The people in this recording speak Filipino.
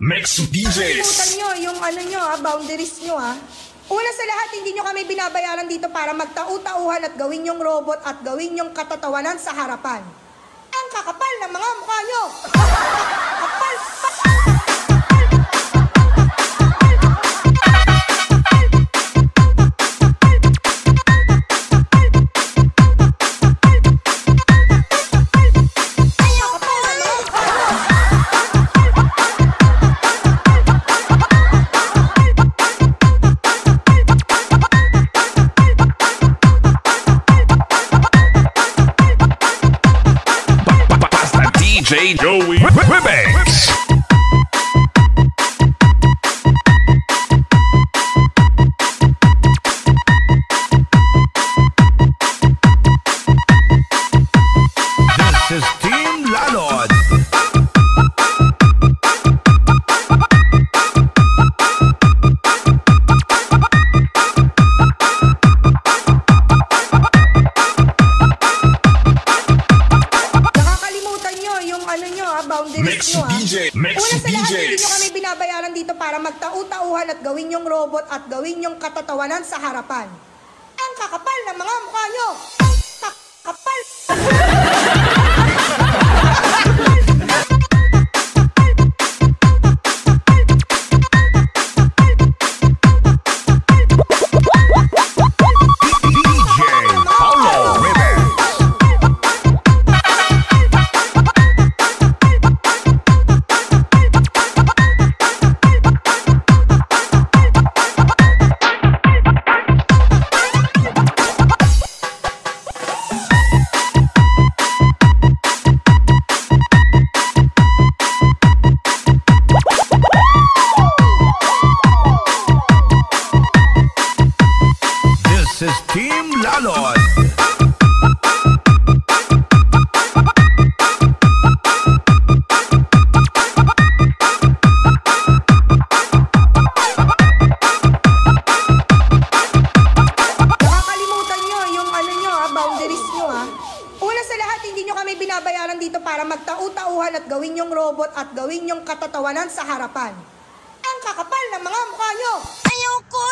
Mix DJs. Kalimutan nyo yung boundaries nyo Una sa lahat, hindi nyo kami binabayaran dito para magtau-tauhan at gawin yung robot at gawin yung katatawanan sa harapan. Ang kakapal ng mga mukha nyo! Kapal! DJ Joey Wibbanks. This is Team Lalod. Boundaries nyo Una sa lahat, hindi nyo kami binabayaran dito para magtau-tauhan at gawin yung robot at gawin yung katatawanan sa harapan. Ang kakapal ng mga mukha nyo! Ang kakapal! This is Team Lalod. Nakakalimutan nyo yung boundaries nyo Una sa lahat, hindi nyo kami binabayaran dito para magtau-tauhan at gawin yung robot at gawin yung katatawanan sa harapan. Ang kakapal ng mga mukha nyo! Ayoko!